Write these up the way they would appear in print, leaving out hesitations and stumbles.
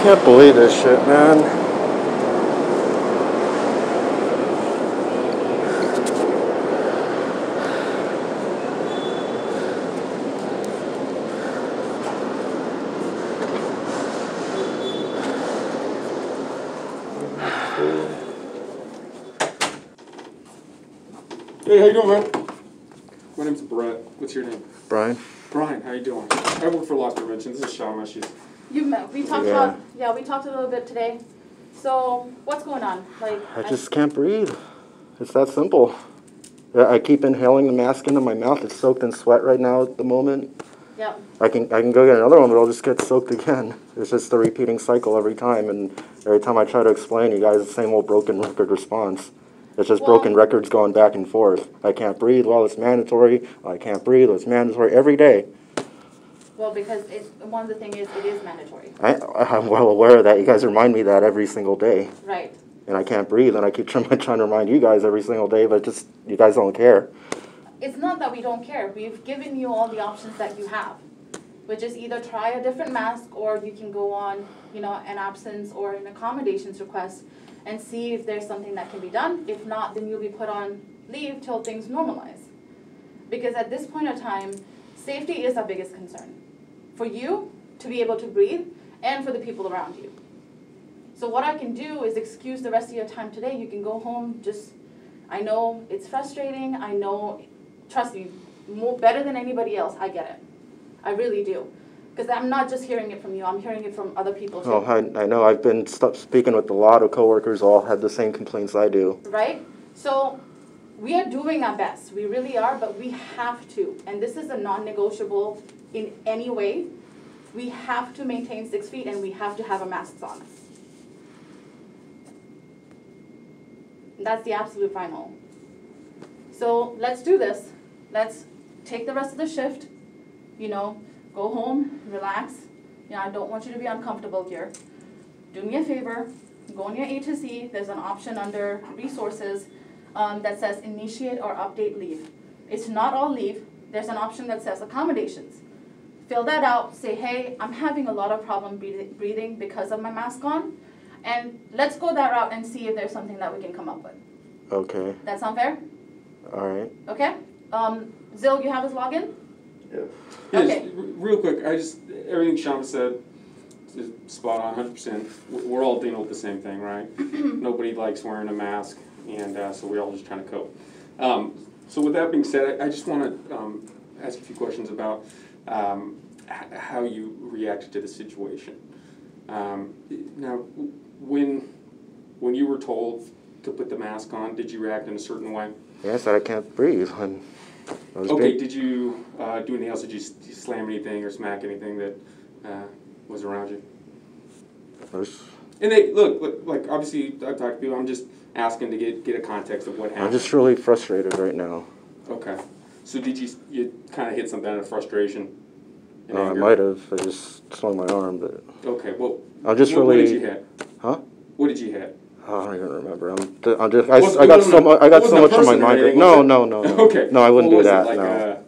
Can't believe this shit, man. Hey, how you doing, man? My name's Brett. What's your name? Brian. Brian, how you doing? I work for Loss Prevention. This is Sean. We talked we talked a little bit today. So what's going on? I just can't breathe. It's that simple. I keep inhaling the mask into my mouth. It's soaked in sweat right now at the moment. Yep. I can go get another one, but I'll just get soaked again. It's just the repeating cycle every time, and every time I try to explain, you guys, the same old broken record response. It's just broken records going back and forth. I can't breathe. Well, it's mandatory. I can't breathe. Well, it's mandatory every day. Well, because one of the things is it is mandatory. I'm well aware of that. You guys remind me that every single day. Right. And I can't breathe, and I keep trying to remind you guys every single day, but just you guys don't care. It's not that we don't care. We've given you all the options that you have, which is either try a different mask or you can go on, an absence or an accommodations request and see if there's something that can be done. If not, then you'll be put on leave till things normalize. Because at this point of time, safety is our biggest concern. For you to be able to breathe and for the people around you. So what I can do is excuse the rest of your time today. You can go home, I know it's frustrating. I know, trust me, better than anybody else, I get it. I really do. Because I'm not just hearing it from you, I'm hearing it from other people too. Oh, I know. I've been speaking with a lot of coworkers, all have the same complaints I do. Right? So we are doing our best. We really are, but we have to. And this is a non-negotiable in any way. We have to maintain 6 feet and we have to have our masks on. That's the absolute final. So let's do this. Let's take the rest of the shift, go home, relax. I don't want you to be uncomfortable here. Do me a favor, go on your A to Z. There's an option under resources that says initiate or update leave. It's not all leave. There's an option that says accommodations. Fill that out, say, hey, I'm having a lot of problem breathing because of my mask on. And let's go that route and see if there's something that we can come up with. Okay. That sound fair? All right. Okay. Zil, you have his login? Yeah. Okay. Real quick, everything Sean said is spot on, 100%. We're all dealing with the same thing, right? Nobody likes wearing a mask, and so we're all just trying to cope. So with that being said, I just want to ask a few questions about how you reacted to the situation. Now, when you were told to put the mask on, did you react in a certain way? Yeah, I said I can't breathe. Okay, did you do anything else? Did you slam anything or smack anything that was around you? And look, like obviously I've talked to people, I'm just asking to get a context of what happened. I'm just really frustrated right now. Okay. So did you kind of hit something out of frustration? I might have. I just swung my arm, but... Okay, well... I'm just what did you hit? Huh? What did you hit? Oh, I don't even remember. I got so much on my mind. No. Okay. No, I wouldn't do that. Like no.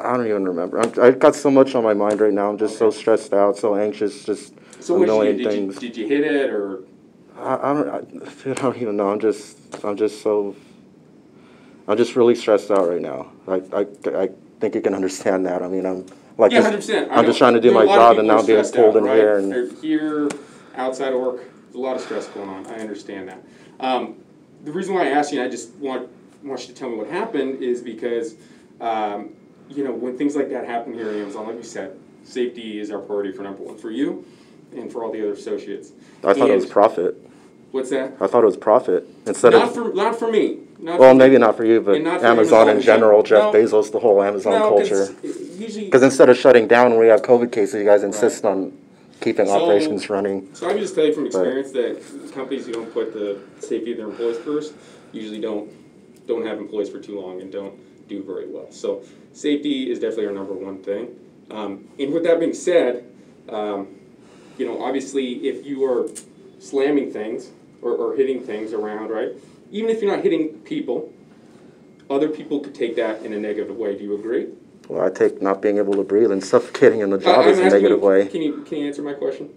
I don't even remember. I got so much on my mind right now. I'm just so stressed out, so anxious, just a million things. Did you hit it or? I don't even know. I'm just really stressed out right now. I think you can understand that. I mean, I'm like, yeah, 100%. I'm just trying to do my job and now being pulled in here. And they're here, outside of work, there's a lot of stress going on. I understand that. The reason why I asked you, and I just want you to tell me what happened, is because when things like that happen here at Amazon, like we said, safety is our priority for number one for you and for all the other associates. I thought it was profit. What's that? I thought it was profit instead not for me. Maybe not for you, but Amazon in general, Jeff Bezos, the whole Amazon culture. Because instead of shutting down when we have COVID cases, you guys insist on keeping operations running. So I can just tell you from experience that companies who don't put the safety of their employees first usually don't have employees for too long and don't do very well. So safety is definitely our number one thing. And with that being said, obviously if you are slamming things or hitting things around, right? Even if you're not hitting people, other people could take that in a negative way. Do you agree? Well, I take not being able to breathe and suffocating in the job as a negative way. Can you answer my question?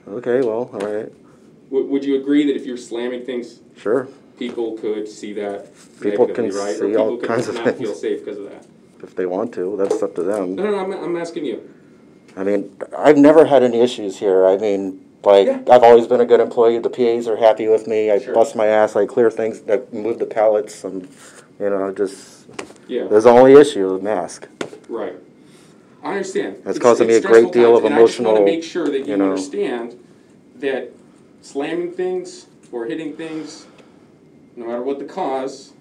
Okay, well, all right. Would you agree that if you're slamming things, Sure. people could see that People negatively, can right? see Or all people kinds could of not feel things. safe because of that? If they want to, that's up to them. No, I'm asking you. I mean, I've never had any issues here. I mean, like, Yeah. I've always been a good employee. The PAs are happy with me. I Sure. bust my ass. I clear things, I move the pallets, and, you know, just, Yeah, there's the only issue, the mask. right. I understand. It's causing me a great stressful deal times, of and I just want to emotional, make sure that you you know. understand that slamming things or hitting things, no matter what the cause,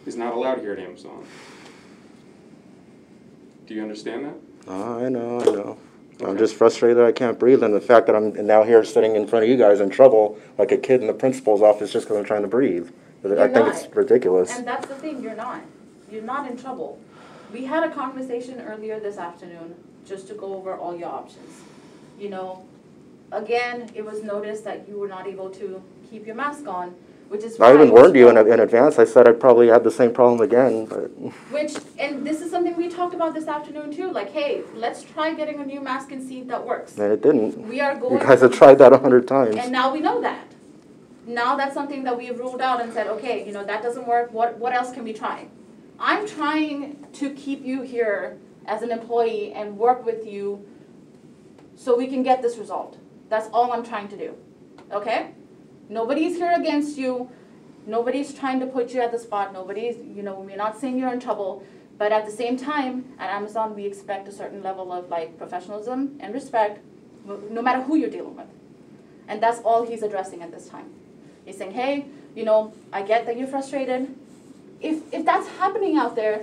is not allowed here at Amazon. Do you understand that? I know. I'm Okay. just frustrated that I can't breathe, and the fact that I'm now here sitting in front of you guys in trouble like a kid in the principal's office just because I'm trying to breathe. I think it's not. ridiculous. And that's the thing, you're not. You're not in trouble. We had a conversation earlier this afternoon just to go over all your options. You know, again, it was noticed that you were not able to keep your mask on, which is I even why- warned you in advance. I said I'd probably have the same problem again, but and this is something we talked about this afternoon too, like, hey, let's try getting a new mask and see if that works. and it didn't. We are You going. guys have tried that 100 times. And now we know that. Now that's something that we have ruled out and said, okay, you know, that doesn't work, what else can we try? I'm trying to keep you here as an employee and work with you so we can get this result. That's all I'm trying to do, okay? Nobody's here against you. Nobody's trying to put you at the spot. Nobody's, you know, we're not saying you're in trouble. But at the same time, at Amazon, we expect a certain level of like professionalism and respect, no matter who you're dealing with. And that's all he's addressing at this time. He's saying, hey, you know, I get that you're frustrated. If that's happening out there,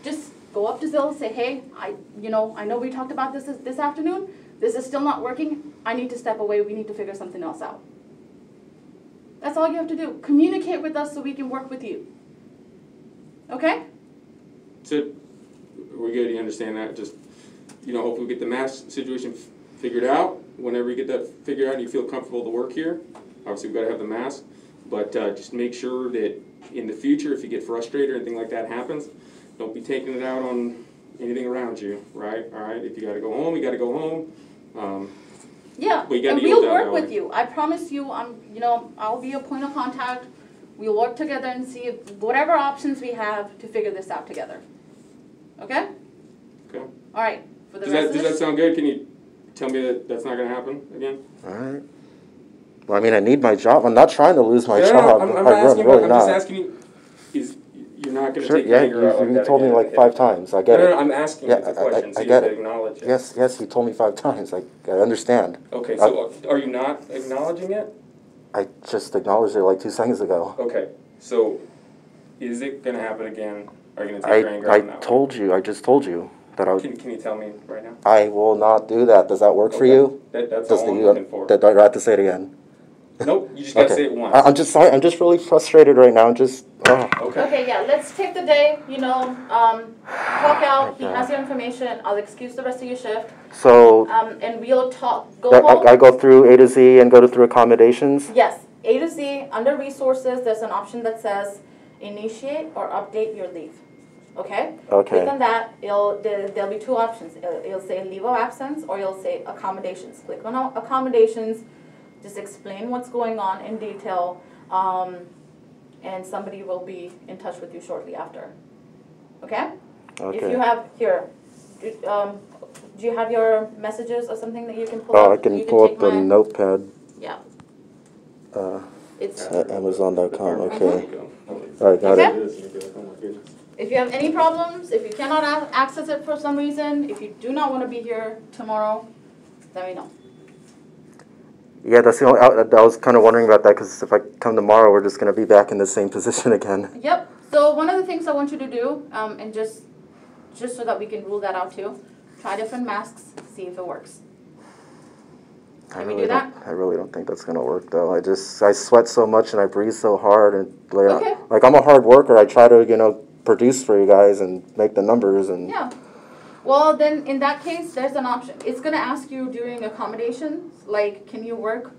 just go up to Zill and say, hey, I know we talked about this afternoon. This is still not working. I need to step away. We need to figure something else out. That's all you have to do. Communicate with us so we can work with you. Okay? So, we're good, you understand that? Just, you know, hopefully we get the mask situation figured out. Whenever you get that figured out and you feel comfortable to work here, obviously we've got to have the mask. But just make sure that in the future, if you get frustrated or anything like that happens, don't be taking it out on anything around you, right? All right, if you got to go home, you got to go home. Yeah, But you gotta and deal we'll with that work that with way. you. I promise you, I'll be a point of contact. We'll work together and see if whatever options we have to figure this out together. Okay? Okay. All right. For the Does rest that of this, sound good? Can you tell me that that's not going to happen again? All right. Well, I mean, I need my job. I'm not trying to lose my No, job. I'm not asking really about, I'm just not. asking you, you're not going to Sure, take your yeah, anger out like you that told me again, like okay? 5 times. I get No, it. I'm asking Yeah, you the question, I so you get have to it. acknowledge it. Yes, you told me 5 times. I understand. Okay, so are you not acknowledging it? I just acknowledged it like 2 seconds ago. Okay, so is it going to happen again? Are you going to take your anger out on that I just told you that I would. Can you tell me right now? I will not do that. Does that work for Okay. you? That's Does all I'm looking for. Do I have to say it again? Nope, you just got to say it once. I'm just sorry. I'm just really frustrated right now. Okay. okay, yeah, let's take the day, talk out. He has your information. I'll excuse the rest of your shift. So And we'll talk, go home. I go through A to Z and go through accommodations. Yes, A to Z, under resources, there's an option that says initiate or update your leave. Okay? Okay. Click on that, there'll be 2 options. It'll say leave of absence or it'll say accommodations. Click on accommodations, just explain what's going on in detail, and somebody will be in touch with you shortly after. Okay? Okay. If you have, do you have your messages or something that you can pull up? I can You pull take up the mine. notepad. Yeah. It's At Amazon.com. Okay. Mm-hmm. All right, got Okay. it. If you have any problems, if you cannot access it for some reason, if you do not want to be here tomorrow, let me know. Yeah, that's the only. I was kind of wondering about that because if I come tomorrow, we're just going to be back in the same position again. Yep. So one of the things I want you to do, and just so that we can rule that out too, try different masks, see if it works. Can we do that? I really don't think that's going to work though. I sweat so much and I breathe so hard and Okay. like I'm a hard worker. I try to produce for you guys and make the numbers and. Yeah. Well, then in that case, there's an option. It's going to ask you during accommodations, like, can you work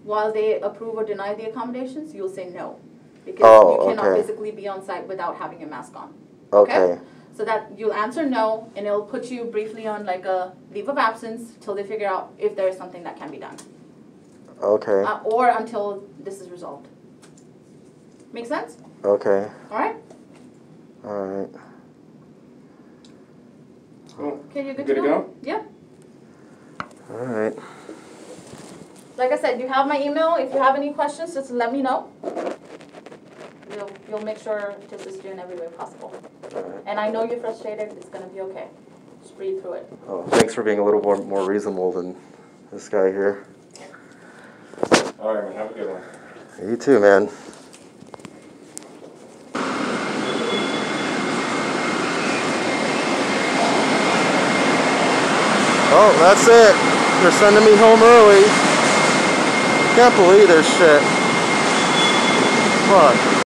while they approve or deny the accommodations? You'll say no, because you cannot okay. physically be on site without having your mask on. Okay. So that you'll answer no, and it'll put you briefly on like a leave of absence till they figure out if there is something that can be done. Okay. Or until this is resolved. Make sense? Okay. All right? All right. Cool. Okay, you're good Good to go? Yeah. All right. Like I said, you have my email. If you have any questions, just let me know. We'll make sure to assist you in every way possible. All right. And I know you're frustrated. It's going to be okay. Just breathe through it. Oh, thanks for being a little more reasonable than this guy here. All right, man. Have a good one. You too, man. Oh, that's it. They're sending me home early. Can't believe this shit. Fuck.